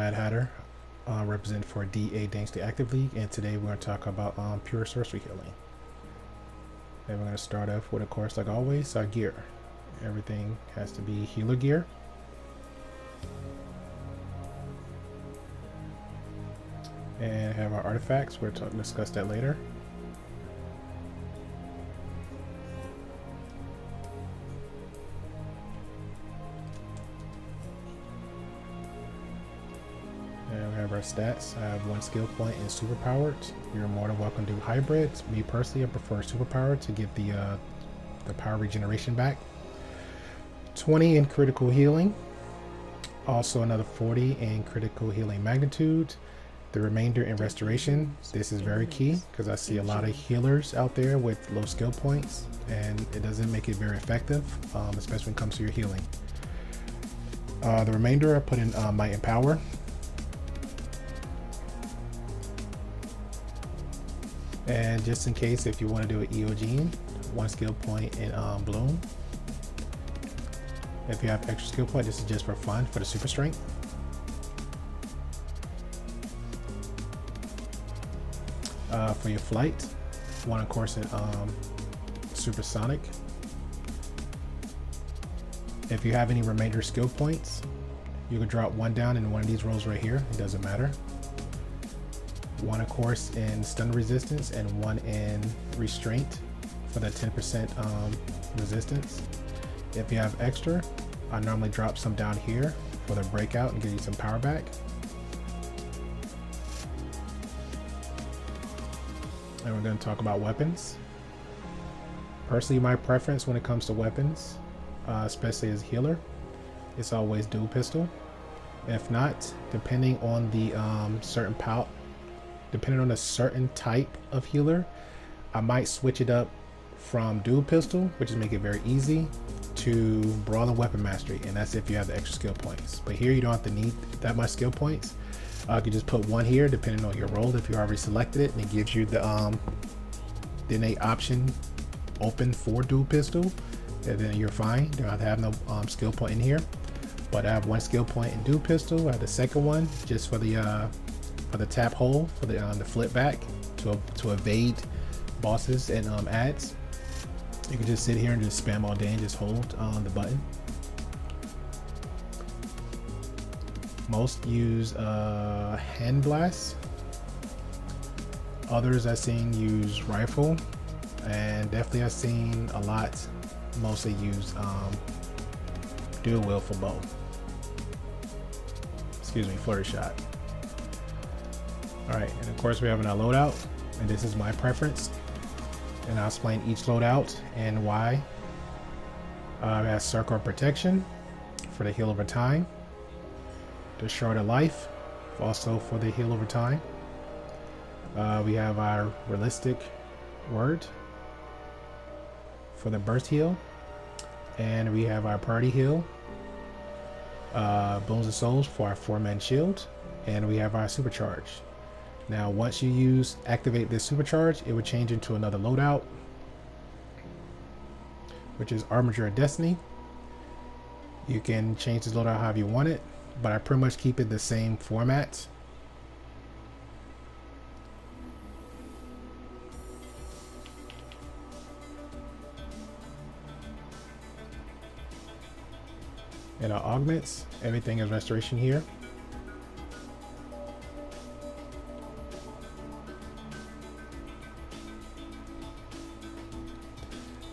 Mad Hatter, representing for DA Dynasty Active League, and today we're going to talk about pure sorcery healing. And we're going to start off with, of course, like always, our gear. Everything has to be healer gear. And have our artifacts. We'll discuss that later. And we have our stats. I have 1 skill point in superpowered. You're more than welcome to do hybrids. Me personally, I prefer superpowered to get the power regeneration back. 20 in critical healing. Also another 40 in critical healing magnitude. The remainder in restoration. This is very key because I see a lot of healers out there with low skill points and it doesn't make it very effective, especially when it comes to your healing. The remainder I put in might and power. And just in case, if you want to do an EOG, 1 skill point in bloom. If you have extra skill point, this is just for fun for the super strength. For your flight, 1 of course in supersonic. If you have any remainder skill points, you can drop 1 down in one of these rolls right here. It doesn't matter. 1 of course in stun resistance and 1 in restraint for that 10% resistance. If you have extra, I normally drop some down here for the breakout and give you some power back. And we're going to talk about weapons. Personally, my preference when it comes to weapons, especially as healer, it's always dual pistol. If not, depending on the depending on a certain type of healer, I might switch it up from dual pistol, which is make it very easy, to brawl and weapon mastery, and that's if you have the extra skill points. But here you don't have to need that much skill points. You can just put 1 here depending on your role if you already selected it, and it gives you the innate option open for dual pistol, and then you're fine. You don't have to have no skill point in here. But I have 1 skill point in dual pistol. I have the second one just for the tap hole for the flip back to evade bosses and ads. You can just sit here and just spam all day and just hold the button. Most use hand blast. Others I've seen use rifle, and definitely I've seen a lot mostly use dual wield for bow. Excuse me, flurry shot. Alright, and of course we have our loadout, and this is my preference. And I'll explain each loadout and why. It has Circle of Protection for the heal over time. The Shard of Life, also for the heal over time. We have our Realistic Word for the burst heal. And we have our Party Heal. Bones and Souls for our 4-man shield. And we have our Supercharge. Now, once you activate this supercharge, it would change into another loadout, which is Armature of Destiny. You can change this loadout however you want it, but I pretty much keep it the same format. And our augments, everything is restoration here.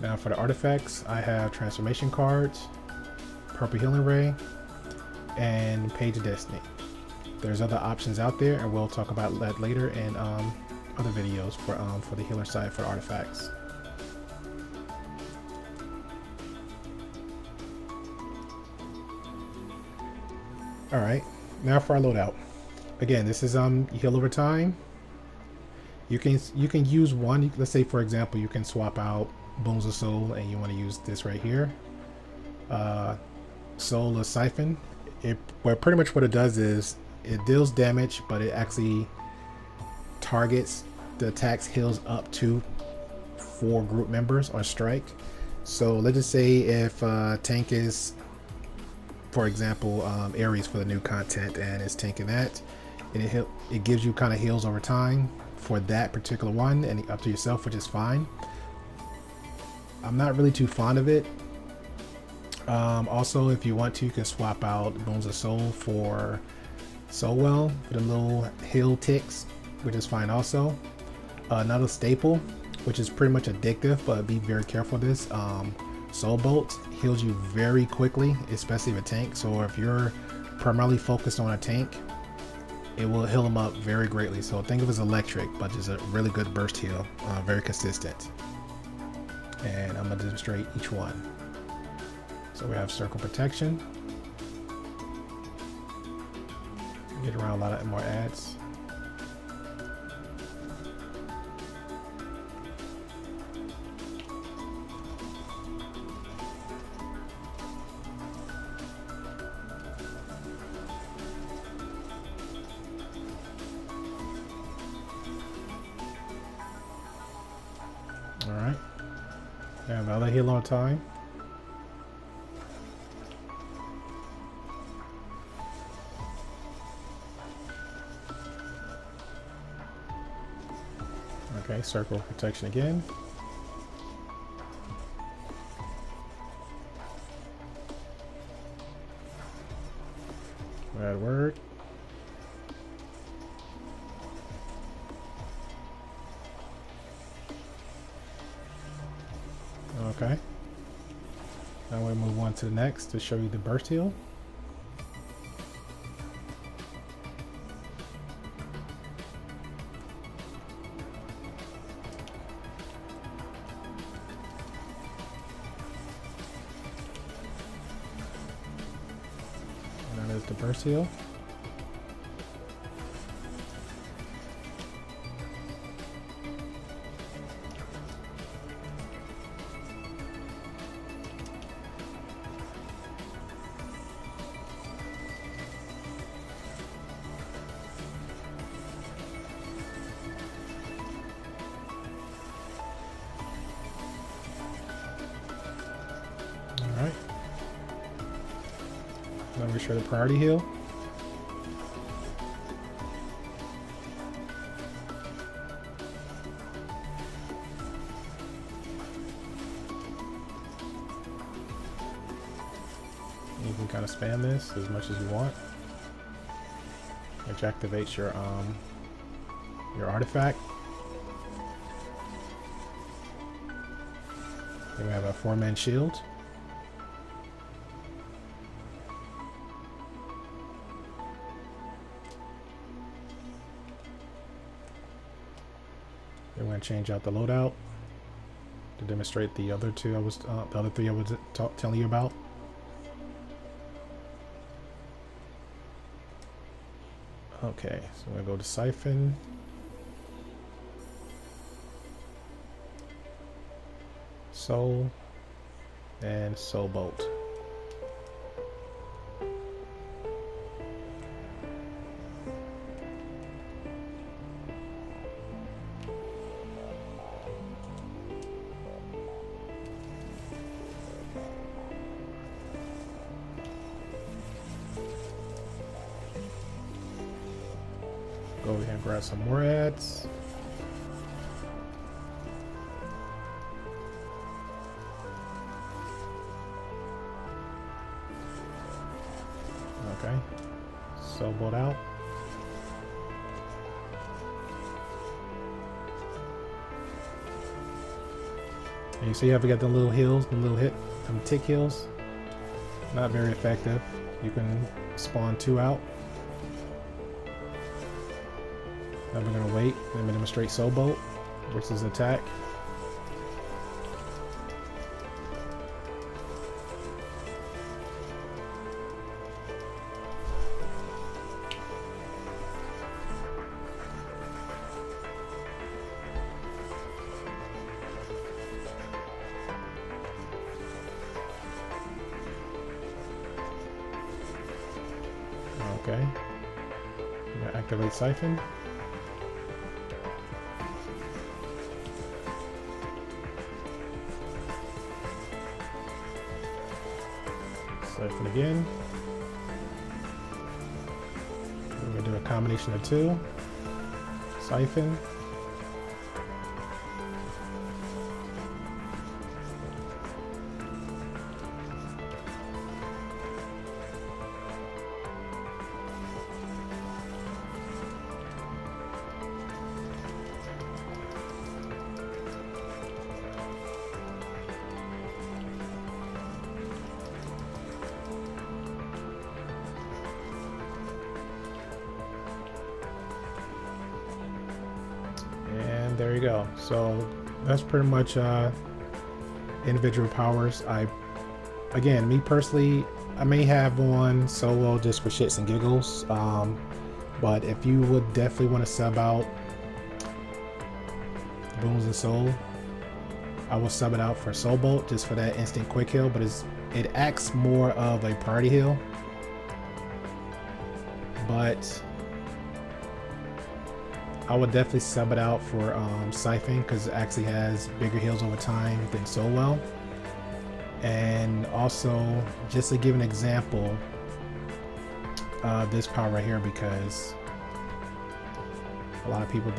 Now for the artifacts, I have transformation cards, purple healing ray, and page of destiny. There's other options out there, and we'll talk about that later in other videos for the healer side for artifacts. All right, now for our loadout. Again, this is heal over time. You can use 1. Let's say for example, you can swap out Bones of Soul and you want to use this right here, Soul of Siphon. Well, pretty much what it does is it deals damage, but it actually targets the attacks heals up to 4 group members on strike. So let's just say if tank is for example, Ares for the new content, and it's tanking that, and it gives you kind of heals over time for that particular one, and up to yourself, which is fine. I'm not really too fond of it. Also, if you want to, you can swap out Bones of Soul for Soulwell for the little heal ticks, which is fine also. Another staple, which is pretty much addictive, but be very careful of this. Soul Bolt heals you very quickly, especially if a tank. So if you're primarily focused on a tank, it will heal them up very greatly. So think of it as electric, but just a really good burst heal, very consistent. And I'm gonna demonstrate each one. So we have Circle Protection. Get around a lot of more ads. All right. And another heal on time. Okay, Circle Protection again. Bad word. Okay. Now we'll move on to the next to show you the burst heal. And that is the burst heal. Alright. Now we show the priority heal. You can kind of spam this as much as you want, which activates your artifact. Then we have a 4-man shield. Then we're going to change out the loadout to demonstrate the other three I was telling you about. Okay, so I'm going to go to Siphon. Soul and Soul Bolt. Go ahead and grab some more ads. Okay, Soul Bolt out. And you see how we got the little heals, the little tick heals. Not very effective. You can spawn 2 out. Now we're gonna wait. Let me demonstrate Soul Bolt versus attack. Okay. I'm gonna activate Siphon. Siphon again. combination of two. Siphon. And there you go. So that's pretty much individual powers. Again, me personally, I may have one solo just for shits and giggles, but if you would definitely want to sub out Boons and Soul, I will sub it out for Soul Bolt just for that instant quick heal, but it acts more of a party heal. But I would definitely sub it out for Siphon because it actually has bigger heals over time than Soul Well. And also, just to give an example of this power right here, because a lot of people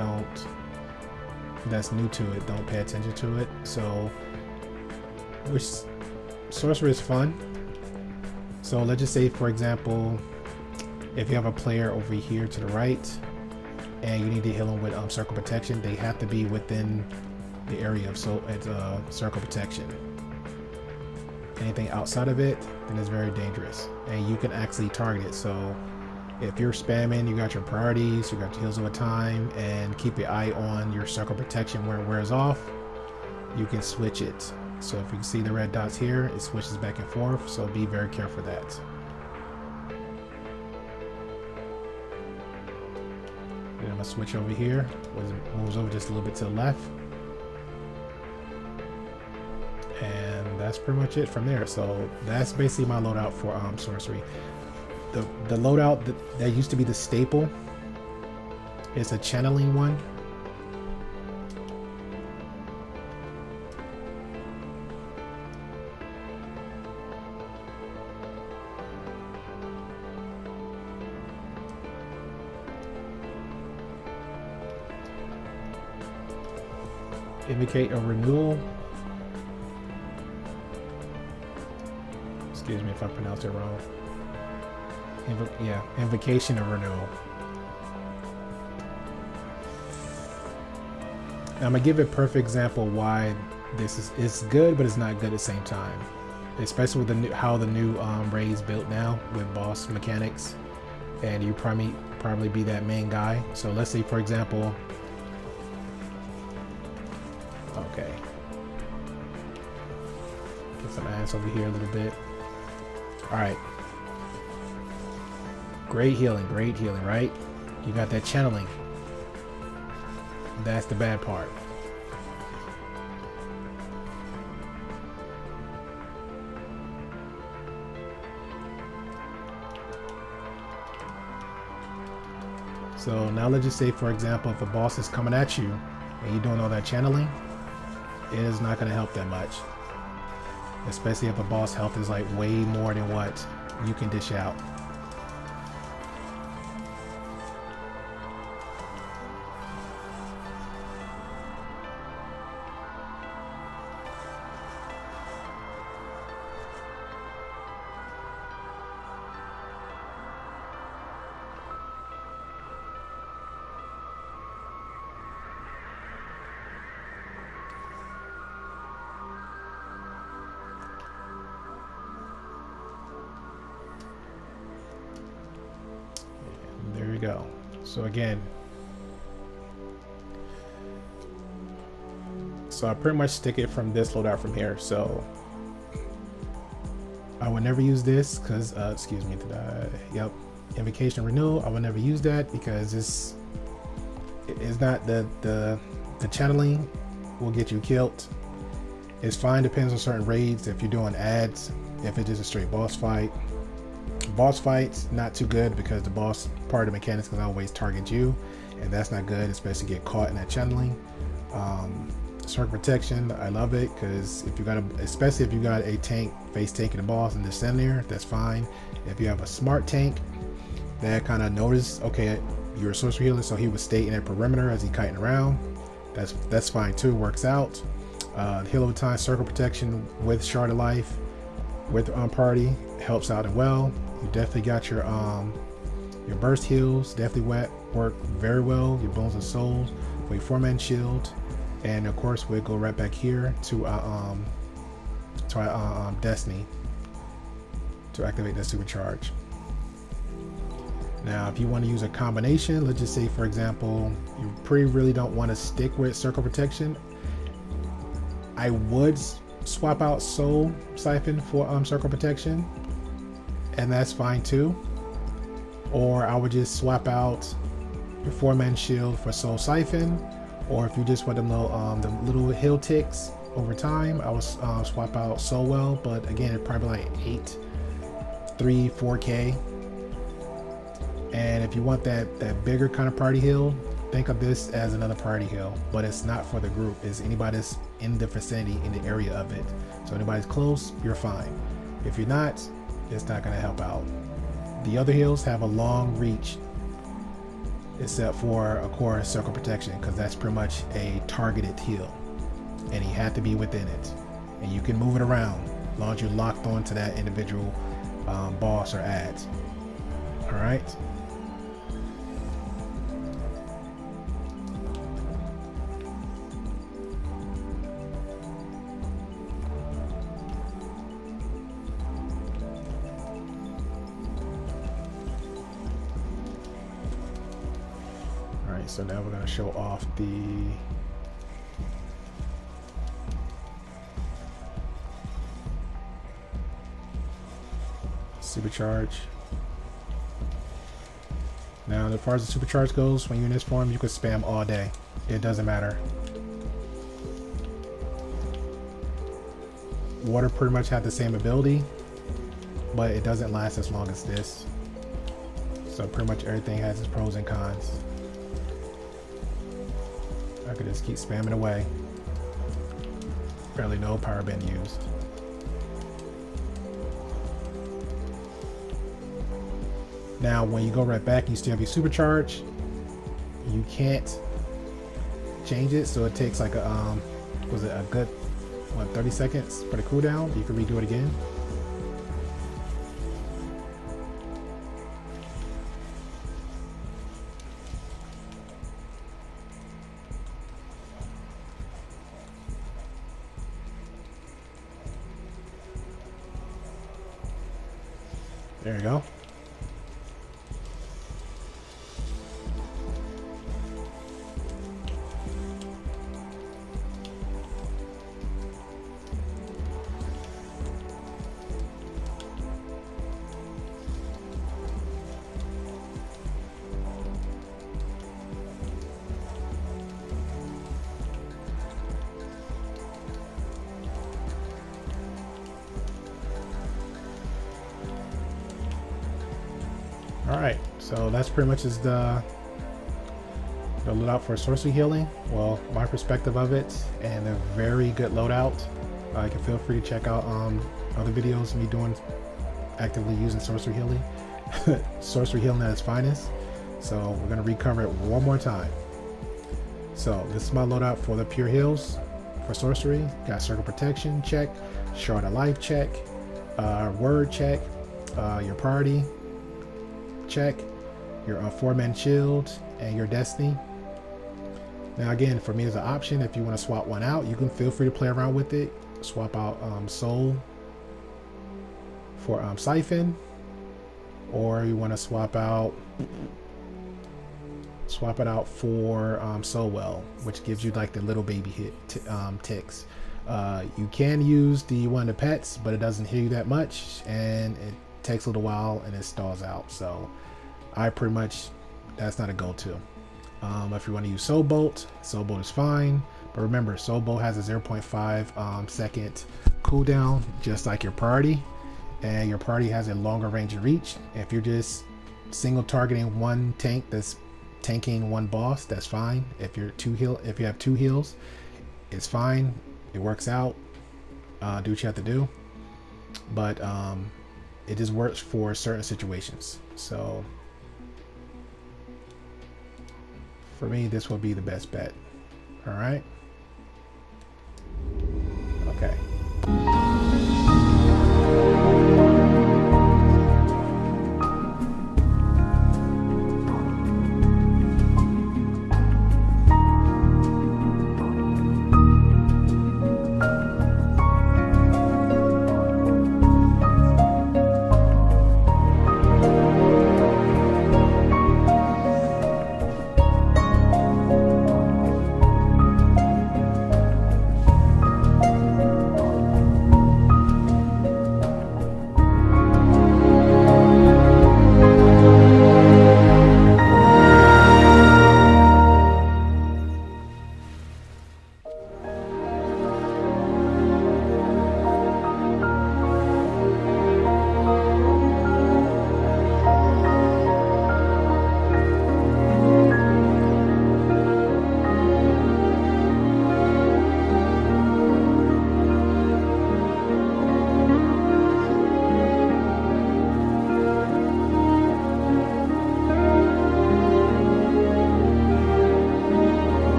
that's new to it, don't pay attention to it. So, Sorcery is fun. So let's just say, for example, if you have a player over here to the right, and you need to heal them with circle protection, they have to be within the area of circle protection. Anything outside of it, then it's very dangerous, and you can actually target it. So if you're spamming, you got your priorities, you got your heals over time, and keep your eye on your circle protection where it wears off, you can switch it. So if you can see the red dots here, it switches back and forth, so be very careful of that. Then I'm gonna switch over here, moves over just a little bit to the left. And that's pretty much it from there. So that's basically my loadout for Sorcery. The loadout that used to be the staple is a channeling one. Indicate a renewal. Excuse me if I pronounced it wrong. Invocation of renewal. Now I'm gonna give a perfect example why this is good, but it's not good at the same time. Especially with how the new raid's built now with boss mechanics, and you probably be that main guy. So let's say, for example, okay, get some ads over here a little bit. All right, great healing, right? You got that channeling. That's the bad part. So now let's just say, for example, if a boss is coming at you and you're doing all that channeling, it is not going to help that much. Especially if a boss health is like way more than what you can dish out. There we go. So again, I pretty much stick it from this loadout from here. So I would never use this because excuse me, yep, invocation renewal. I would never use that because it's not the channeling will get you killed. It's fine, depends on certain raids. If you're doing ads, if it's just a straight boss fight. Boss fights, not too good because the boss part of the mechanics can always target you, and that's not good, especially get caught in that channeling. Circle protection, I love it because if you got especially if you got a tank face tanking the boss and just stand there, that's fine. If you have a smart tank that kind of noticed, okay, you're a sorcery healer, so he would stay in a perimeter as he kiting around. That's fine too, works out. Heal over time, circle protection with Shard of Life, with party, helps out as well. You definitely got your burst heals, definitely work very well. Your Bones and Souls for your 4-man shield, and of course we'll go right back here to our Destiny to activate that Supercharge. Now, if you want to use a combination, let's just say, for example, you really don't want to stick with Circle Protection, I would swap out Soul Siphon for Circle Protection, and that's fine too. Or I would just swap out your 4-man shield for Soul Siphon, or if you just want them the little heal ticks over time, I would swap out Soul Well, but again, it's probably like 4K. And if you want that bigger kind of party heal, think of this as another party heal, but it's not for the group. It's anybody that's in the vicinity, in the area of it. So anybody's close, you're fine. If you're not, it's not going to help out. The other heals have a long reach, except for, of course, Circle Protection, because that's pretty much a targeted heal, and you have to be within it. And you can move it around as long as you're locked onto that individual boss or ads. All right. So now we're going to show off the Supercharge. Now, as far as the Supercharge goes, when you're in this form, you can spam all day. It doesn't matter. Water pretty much have the same ability, but it doesn't last as long as this. So pretty much everything has its pros and cons. I could just keep spamming away. Barely no power being used. Now, when you go right back, you still have your Supercharge. You can't change it, so it takes like a was it a good 30 seconds for the cooldown? You can redo it again. There you go. Alright, so that's pretty much is the loadout for sorcery healing. Well, my perspective of it, and a very good loadout. You can feel free to check out other videos of me doing actively using sorcery healing. Sorcery healing at its finest. So we're going to recover it one more time. So this is my loadout for the pure heals for sorcery. Got circle protection check, shard of life check, word check, your party check, your 4-man shield, and your destiny. Now again, for me as an option, if you want to swap one out, you can feel free to play around with it. Swap out soul for siphon, or you want to swap it out for soul well, which gives you like the little baby hit ticks. You can use the one of the pets, but it doesn't heal you that much, and it takes a little while and it stalls out. So I pretty much, that's not a go-to. If you want to use Soul Bolt is fine, but remember, Soul Bolt has a 0.5 second cooldown, just like your party, and your party has a longer range of reach. If you're just single targeting one tank that's tanking one boss, that's fine. If you have two heals, it's fine. It works out. Do what you have to do, but it just works for certain situations. So For me, this will be the best bet. All right. Okay.